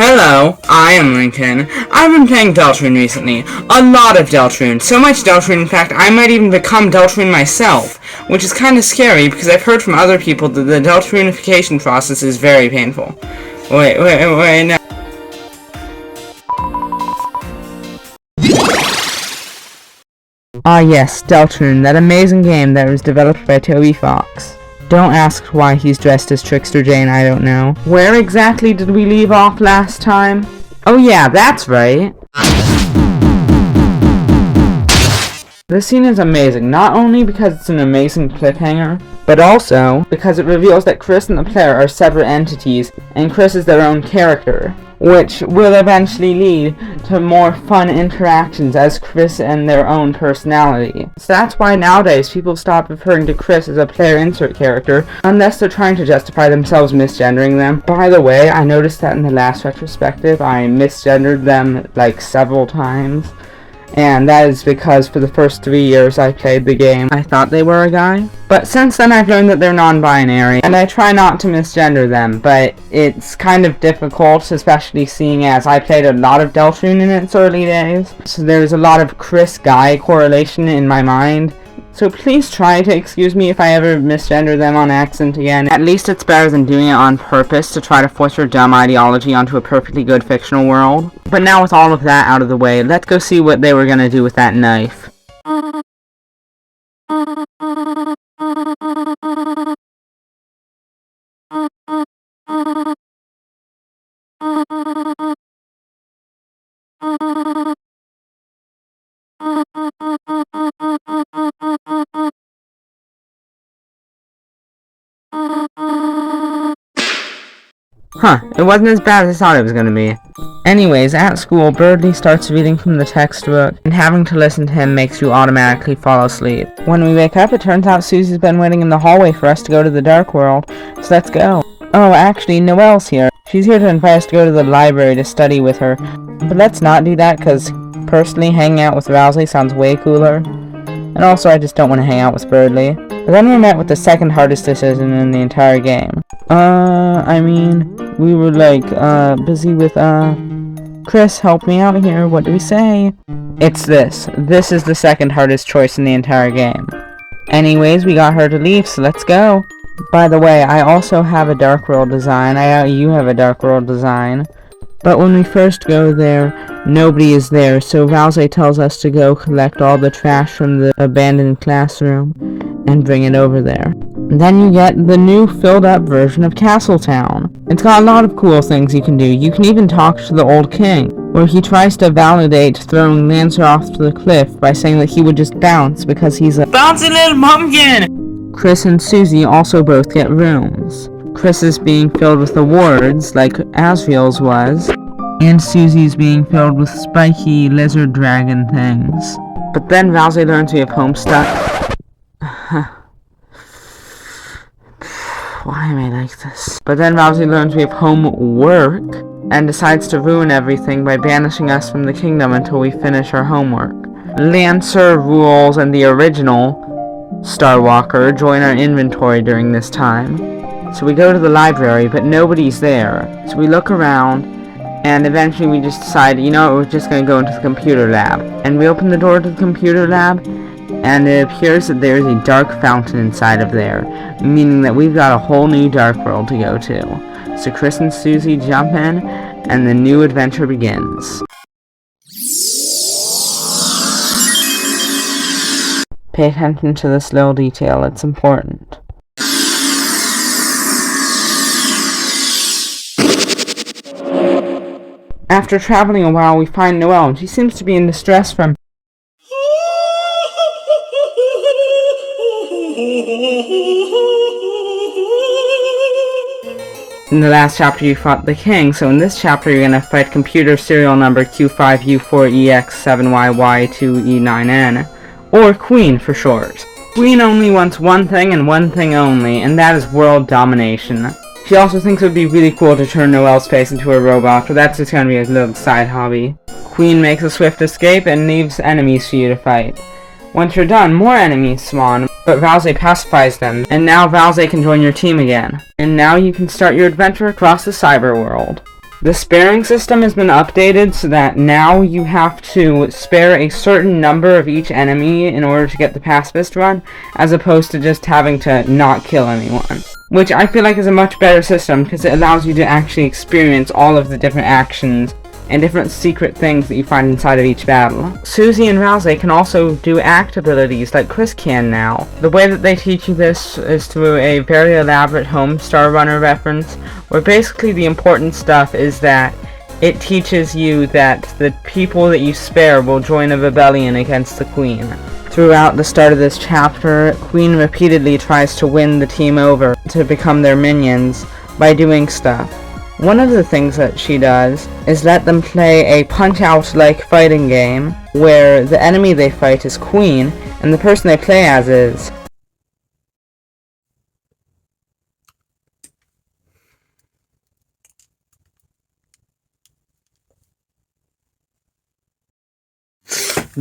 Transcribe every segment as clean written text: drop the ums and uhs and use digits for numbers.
Hello, I am Lincoln. I've been playing Deltarune recently. A lot of Deltarune. So much Deltarune, in fact, I might even become Deltarune myself. Which is kind of scary, because I've heard from other people that the Deltarunification process is very painful. Wait, no. Ah yes, Deltarune, that amazing game that was developed by Toby Fox. Don't ask why he's dressed as Trickster Jane, I don't know. Where exactly did we leave off last time? Oh yeah, that's right. This scene is amazing, not only because it's an amazing cliffhanger, but also because it reveals that Chris and the player are separate entities, and Chris is their own character, which will eventually lead to more fun interactions as Chris and their own personality. So that's why nowadays people stop referring to Chris as a player insert character, unless they're trying to justify themselves misgendering them. By the way, I noticed that in the last retrospective, I misgendered them like several times. And that is because for the first 3 years I played the game, I thought they were a guy. But since then I've learned that they're non-binary, and I try not to misgender them, but it's kind of difficult, especially seeing as I played a lot of Deltarune in its early days. So there's a lot of Chris-guy correlation in my mind. So please try to excuse me if I ever misgender them on accident again. At least it's better than doing it on purpose to try to force your dumb ideology onto a perfectly good fictional world. But now with all of that out of the way, let's go see what they were gonna do with that knife. Huh, it wasn't as bad as I thought it was gonna be. Anyways, at school, Birdie starts reading from the textbook, and having to listen to him makes you automatically fall asleep. When we wake up, it turns out Susie's been waiting in the hallway for us to go to the dark world, so let's go. Oh, actually, Noelle's here. She's here to invite us to go to the library to study with her, but let's not do that, because personally, hanging out with Rousey sounds way cooler. And also, I just don't want to hang out with Birdie. But then we met with the second hardest decision in the entire game. We were busy with, Chris, help me out here, what do we say? It's this. This is the second hardest choice in the entire game. Anyways, we got her to leave, so let's go. By the way, I also have a Dark World design. You have a Dark World design. But when we first go there, nobody is there, so Rousey tells us to go collect all the trash from the abandoned classroom and bring it over there. Then you get the new filled-up version of Castletown. It's got a lot of cool things you can do. You can even talk to the old king, where he tries to validate throwing Lancer off to the cliff by saying that he would just bounce because he's a bouncy little pumpkin! Chris and Susie also both get rooms. Chris's being filled with awards, like Asriel's was, and Susie's being filled with spiky lizard dragon things. But then Rousey learns we have Homestuck. Why am I like this? But then Rousey learns we have homework, and decides to ruin everything by banishing us from the kingdom until we finish our homework. Lancer, Rules, and the original Starwalker join our inventory during this time. So we go to the library, but nobody's there. So we look around, and eventually we just decide, you know what, we're just going to go into the computer lab. And we open the door to the computer lab, and it appears that there's a dark fountain inside of there, meaning that we've got a whole new dark world to go to. So Chris and Susie jump in, and the new adventure begins. Pay attention to this little detail, it's important. After traveling a while, we find Noelle, and she seems to be in distress from in the last chapter you fought the king, so in this chapter you're gonna fight computer serial number Q5U4EX7YY2E9N, or Queen for short. Queen only wants one thing and one thing only, and that is world domination. She also thinks it would be really cool to turn Noelle's face into a robot, but that's just gonna be a little side hobby. Queen makes a swift escape and leaves enemies for you to fight. Once you're done, more enemies spawn, but Rousey pacifies them, and now Rousey can join your team again. And now you can start your adventure across the cyber world. The sparing system has been updated so that now you have to spare a certain number of each enemy in order to get the pacifist run, as opposed to just having to not kill anyone. Which I feel like is a much better system because it allows you to actually experience all of the different actions and different secret things that you find inside of each battle. Susie and Rousey can also do act abilities like Chris can now. The way that they teach you this is through a very elaborate Homestar Runner reference, where basically the important stuff is that it teaches you that the people that you spare will join a rebellion against the Queen. Throughout the start of this chapter, Queen repeatedly tries to win the team over to become their minions by doing stuff. One of the things that she does is let them play a Punch-Out-like fighting game, where the enemy they fight is Queen, and the person they play as is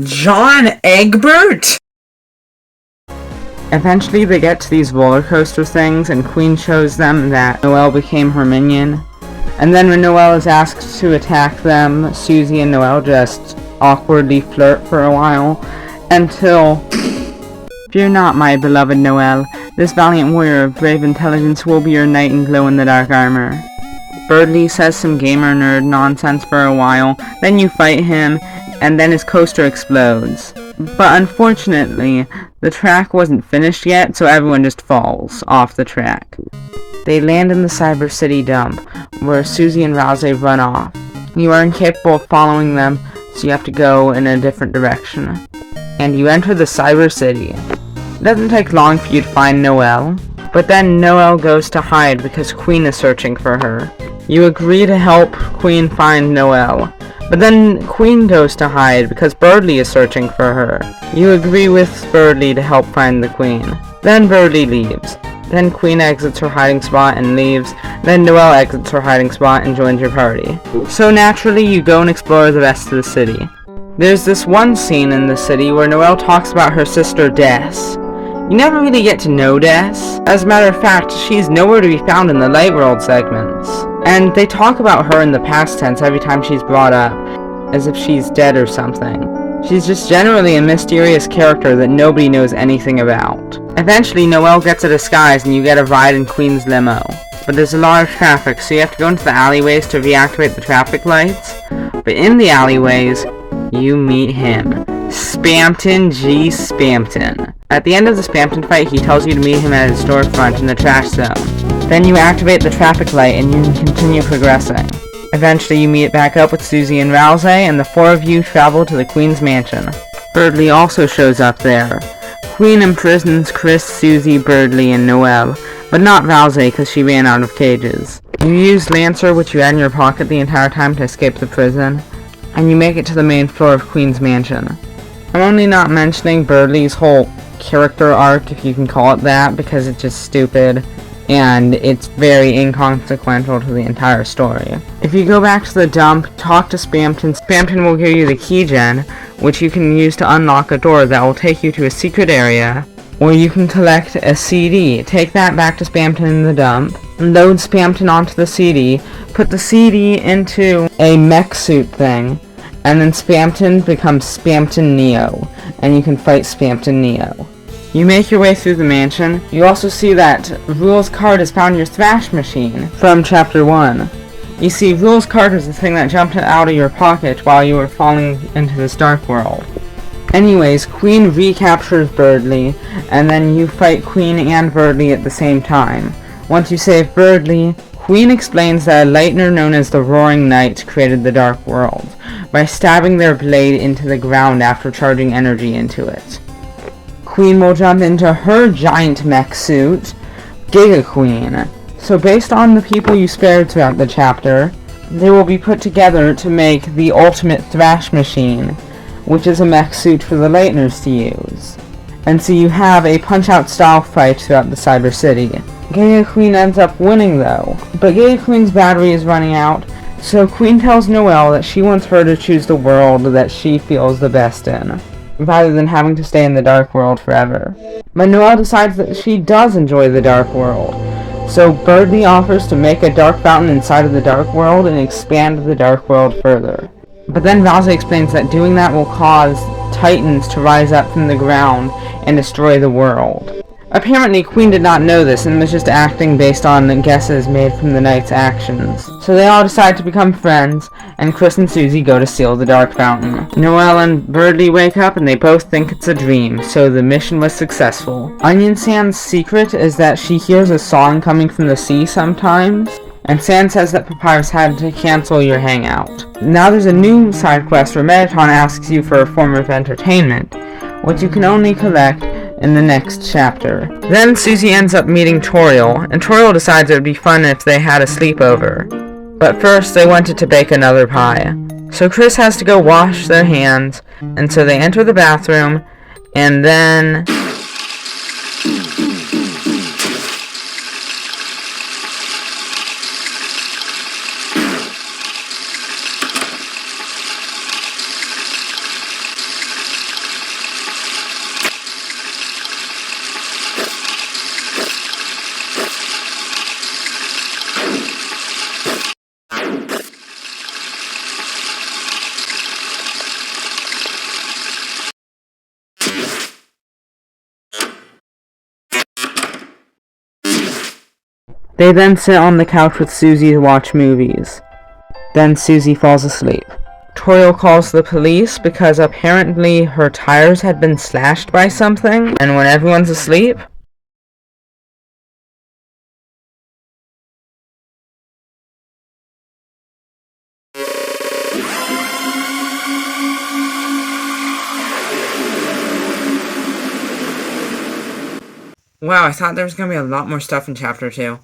John Egbert! Eventually they get to these roller coaster things, and Queen shows them that Noelle became her minion. And then when Noelle is asked to attack them, Susie and Noelle just awkwardly flirt for a while, until... Fear not, my beloved Noelle. This valiant warrior of brave intelligence will be your knight in glow-in-the-dark armor. Birdly says some gamer nerd nonsense for a while, then you fight him, and then his coaster explodes. But unfortunately, the track wasn't finished yet, so everyone just falls off the track. They land in the Cyber City dump, where Susie and Rousey run off. You are incapable of following them, so you have to go in a different direction. And you enter the Cyber City. It doesn't take long for you to find Noelle, but then Noelle goes to hide because Queen is searching for her. You agree to help Queen find Noelle, but then Queen goes to hide because Birdly is searching for her. You agree with Birdly to help find the Queen. Then Birdly leaves. Then Queen exits her hiding spot and leaves. Then Noelle exits her hiding spot and joins your party. So naturally, you go and explore the rest of the city. There's this one scene in the city where Noelle talks about her sister Des. You never really get to know Des. As a matter of fact, she's nowhere to be found in the Light World segments. And they talk about her in the past tense every time she's brought up, as if she's dead or something. She's just generally a mysterious character that nobody knows anything about. Eventually, Noelle gets a disguise and you get a ride in Queen's limo. But there's a lot of traffic, so you have to go into the alleyways to reactivate the traffic lights. But in the alleyways, you meet him. Spampton G. Spampton. At the end of the Spampton fight, he tells you to meet him at his storefront in the trash zone. Then you activate the traffic light and you can continue progressing. Eventually you meet back up with Susie and Rousey, and the four of you travel to the Queen's mansion. Birdly also shows up there. Queen imprisons Chris, Susie, Birdly, and Noelle, but not Rousey because she ran out of cages. You use Lancer, which you had in your pocket the entire time, to escape the prison, and you make it to the main floor of Queen's mansion. I'm only not mentioning Birdly's whole character arc, if you can call it that, because it's just stupid, and it's very inconsequential to the entire story. If you go back to the dump, talk to Spampton. Spampton will give you the key gen, which you can use to unlock a door that will take you to a secret area, where you can collect a CD. Take that back to Spampton in the dump, load Spampton onto the CD, put the CD into a mech suit thing, and then Spampton becomes Spampton Neo, and you can fight Spampton Neo. You make your way through the mansion. You also see that Rule's card has found your thrash machine from Chapter 1. You see, Rule's card was the thing that jumped out of your pocket while you were falling into this dark world. Anyways, Queen recaptures Birdly, and then you fight Queen and Birdly at the same time. Once you save Birdly, Queen explains that a lightner known as the Roaring Knight created the Dark World by stabbing their blade into the ground after charging energy into it. Queen will jump into her giant mech suit, Giga Queen. So based on the people you spared throughout the chapter, they will be put together to make the ultimate thrash machine, which is a mech suit for the Lightners to use. And so you have a Punch-Out style fight throughout the Cyber City. Giga Queen ends up winning though, but Giga Queen's battery is running out, so Queen tells Noelle that she wants her to choose the world that she feels the best in, rather than having to stay in the Dark World forever. But Noelle decides that she does enjoy the Dark World, So Birdie offers to make a dark fountain inside of the Dark World and expand the Dark World further. But then Valze explains that doing that will cause Titans to rise up from the ground and destroy the world. Apparently, Queen did not know this and was just acting based on guesses made from the knight's actions. So they all decide to become friends, and Chris and Susie go to seal the Dark Fountain. Noelle and Birdie wake up and they both think it's a dream, so the mission was successful. Onion Sand's secret is that she hears a song coming from the sea sometimes, and Sand says that Papyrus had to cancel your hangout. Now there's a new side quest where Mettaton asks you for a form of entertainment, which you can only collect in the next chapter. Then Susie ends up meeting Toriel, and Toriel decides it would be fun if they had a sleepover. But first, they wanted to bake another pie. So Chris has to go wash their hands, and so they enter the bathroom, and then... They then sit on the couch with Susie to watch movies. Then Susie falls asleep. Toriel calls the police because apparently her tires had been slashed by something, and when everyone's asleep... Wow, I thought there was going to be a lot more stuff in Chapter 2.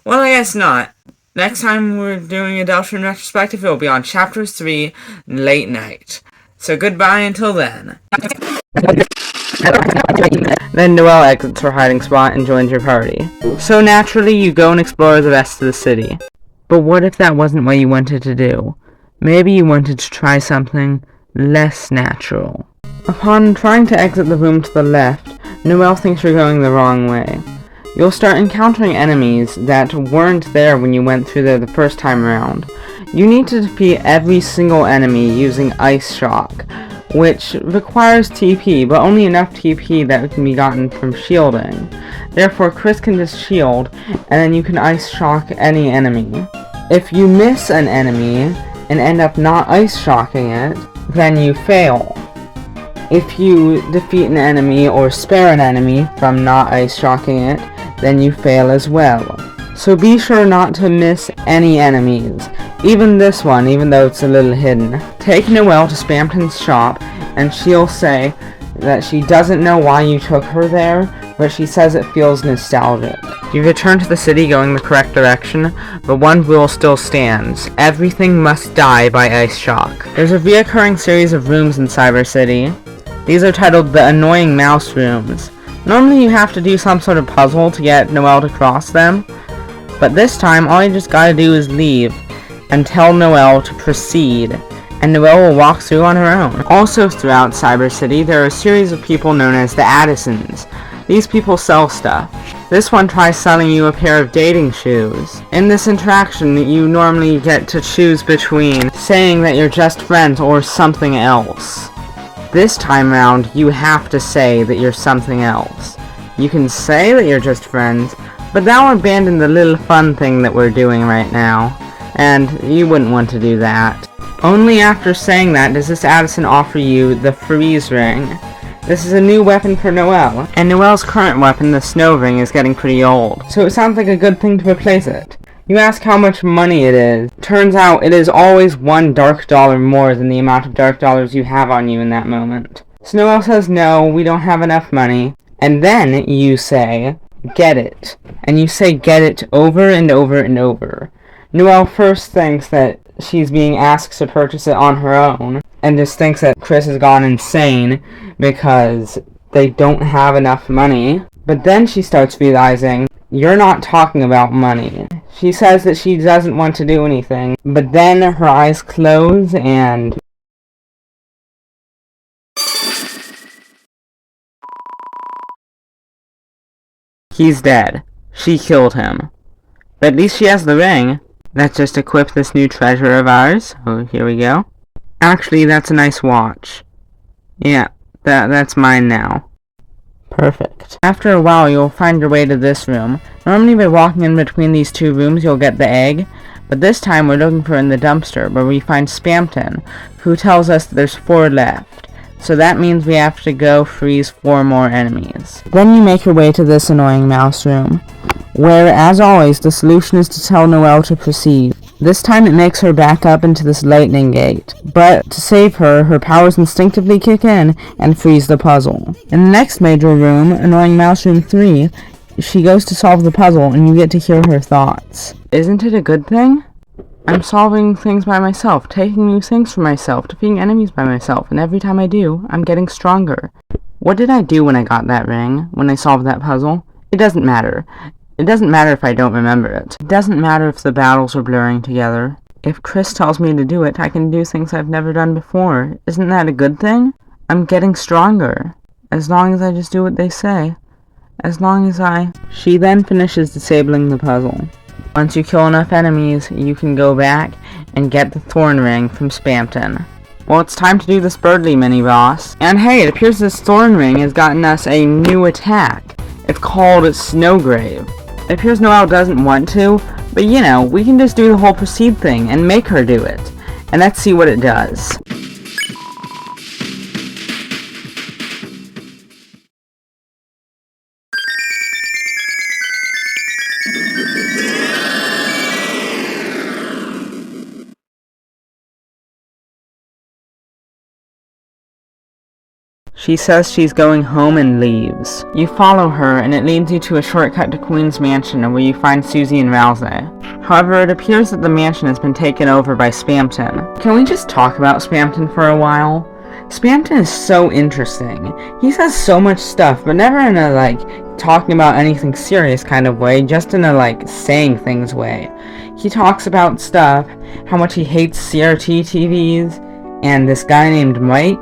Well, I guess not. Next time we're doing a Deltarune retrospective, it will be on Chapter 3, Late Night. So goodbye until then. Then Noelle exits her hiding spot and joins your party. So naturally, you go and explore the rest of the city. But what if that wasn't what you wanted to do? Maybe you wanted to try something less natural. Upon trying to exit the room to the left, Noelle thinks you're going the wrong way. You'll start encountering enemies that weren't there when you went through there the first time around. You need to defeat every single enemy using Ice Shock, which requires TP, but only enough TP that can be gotten from shielding. Therefore, Chris can just shield, and then you can Ice Shock any enemy. If you miss an enemy and end up not Ice Shocking it, then you fail. If you defeat an enemy or spare an enemy from not Ice Shocking it, then you fail as well. So be sure not to miss any enemies, even this one, even though it's a little hidden. Take Noelle to Spamton's shop, and she'll say that she doesn't know why you took her there, but she says it feels nostalgic. You return to the city going the correct direction, but one rule still stands. Everything must die by Ice Shock. There's a reoccurring series of rooms in Cyber City. These are titled the Annoying Mouse Rooms. Normally you have to do some sort of puzzle to get Noelle to cross them, but this time all you just gotta do is leave and tell Noelle to proceed, and Noelle will walk through on her own. Also throughout Cyber City, there are a series of people known as the Addisons. These people sell stuff. This one tries selling you a pair of dating shoes. In this interaction, you normally get to choose between saying that you're just friends or something else. This time around, you have to say that you're something else. You can say that you're just friends, but that will abandon the little fun thing that we're doing right now, and you wouldn't want to do that. Only after saying that does this Addison offer you the freeze ring. This is a new weapon for Noelle, and Noelle's current weapon, the snow ring, is getting pretty old, so it sounds like a good thing to replace it. You ask how much money it is. Turns out it is always one dark dollar more than the amount of dark dollars you have on you in that moment. So Noelle says no, we don't have enough money. And then you say, get it. And you say get it over and over and over. Noelle first thinks that she's being asked to purchase it on her own, and just thinks that Chris has gone insane because they don't have enough money. But then she starts realizing, you're not talking about money. She says that she doesn't want to do anything, but then her eyes close and... he's dead. She killed him. But at least she has the ring. Let's just equip this new treasure of ours. Oh, here we go. Actually, that's a nice watch. Yeah, that's mine now. Perfect. After a while, you'll find your way to this room. Normally, by walking in between these two rooms, you'll get the egg. But this time, we're looking for in the dumpster, where we find Spamton, who tells us that there's 4 left. So that means we have to go freeze 4 more enemies. Then you make your way to this annoying mouse room, where, as always, the solution is to tell Noelle to proceed. This time it makes her back up into this lightning gate, but to save her, her powers instinctively kick in and freeze the puzzle. In the next major room, Annoying Mouse Room 3, she goes to solve the puzzle and you get to hear her thoughts. Isn't it a good thing? I'm solving things by myself, taking new things for myself, defeating enemies by myself, and every time I do, I'm getting stronger. What did I do when I got that ring, when I solved that puzzle? It doesn't matter. It doesn't matter if I don't remember it. It doesn't matter if the battles are blurring together. If Chris tells me to do it, I can do things I've never done before. Isn't that a good thing? I'm getting stronger. As long as I just do what they say. As long as I... She then finishes disabling the puzzle. Once you kill enough enemies, you can go back and get the thorn ring from Spamton. Well, it's time to do this Birdly mini-boss. And hey, it appears this thorn ring has gotten us a new attack. It's called Snowgrave. It appears Noelle doesn't want to, but you know, we can just do the whole proceed thing and make her do it. And let's see what it does. She says she's going home and leaves. You follow her, and it leads you to a shortcut to Queen's Mansion, where you find Susie and Rousey. However, it appears that the mansion has been taken over by Spamton. Can we just talk about Spamton for a while? Spamton is so interesting. He says so much stuff, but never in a, talking about anything serious kind of way, just in a, saying things way. He talks about stuff, how much he hates CRT TVs, and this guy named Mike,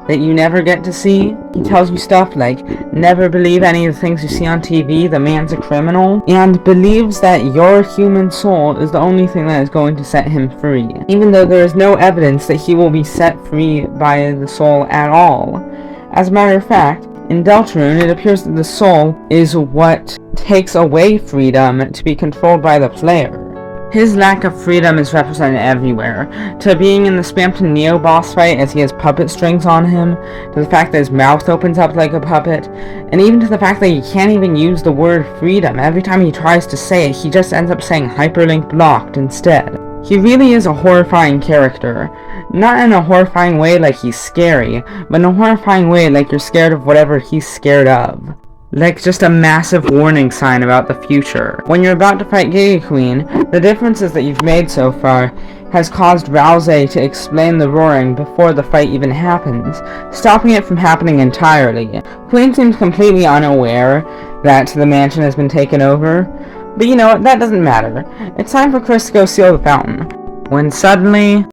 that you never get to see. He tells you stuff like, never believe any of the things you see on TV, the man's a criminal, and believes that your human soul is the only thing that is going to set him free, even though there is no evidence that he will be set free by the soul at all. As a matter of fact, in Deltarune, it appears that the soul is what takes away freedom to be controlled by the player. His lack of freedom is represented everywhere, to being in the Spamton Neo boss fight as he has puppet strings on him, to the fact that his mouth opens up like a puppet, and even to the fact that he can't even use the word freedom. Every time he tries to say it, he just ends up saying hyperlink blocked instead. He really is a horrifying character. Not in a horrifying way like he's scary, but in a horrifying way like you're scared of whatever he's scared of. Like just a massive warning sign about the future. When you're about to fight Giga Queen, the differences that you've made so far has caused Rousey to explain the roaring before the fight even happens, stopping it from happening entirely. Queen seems completely unaware that the mansion has been taken over, but you know what, that doesn't matter. It's time for Chris to go seal the fountain. When suddenly...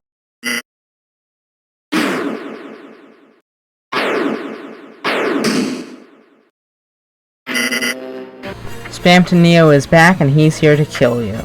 Spamton Neo is back and he's here to kill you.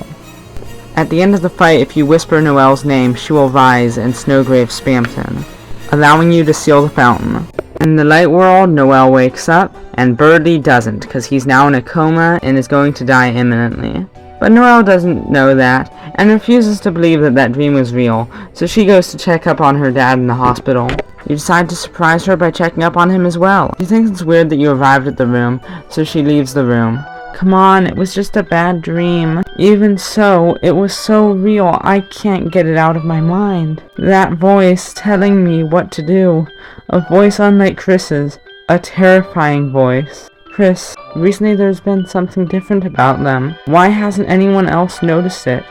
At the end of the fight, if you whisper Noelle's name, she will rise and Snowgrave Spamton, allowing you to seal the fountain. In the light world, Noelle wakes up, and Birdly doesn't, because he's now in a coma and is going to die imminently. But Noelle doesn't know that, and refuses to believe that that dream was real, so she goes to check up on her dad in the hospital. You decide to surprise her by checking up on him as well. She thinks it's weird that you arrived at the room, so she leaves the room. Come on, it was just a bad dream. Even so, it was so real, I can't get it out of my mind. That voice telling me what to do. A voice unlike Chris's. A terrifying voice. Chris, recently there's been something different about them. Why hasn't anyone else noticed it?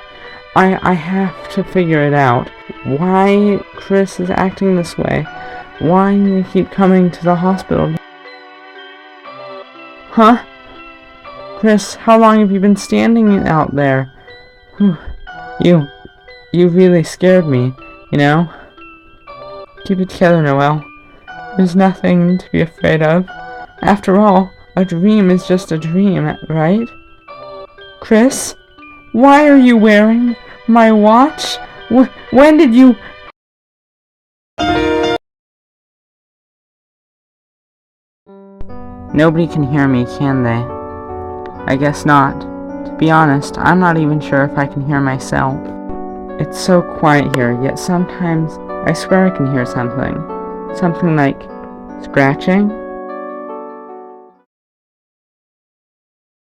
I have to figure it out. Why Chris is acting this way. Why they keep coming to the hospital. Huh? Chris, how long have you been standing out there? You really scared me, you know? Keep it together, Noelle. There's nothing to be afraid of. After all, a dream is just a dream, right? Chris? Why are you wearing my watch? When did you... Nobody can hear me, can they? I guess not. To be honest, I'm not even sure if I can hear myself. It's so quiet here, yet sometimes I swear I can hear something. Something like scratching?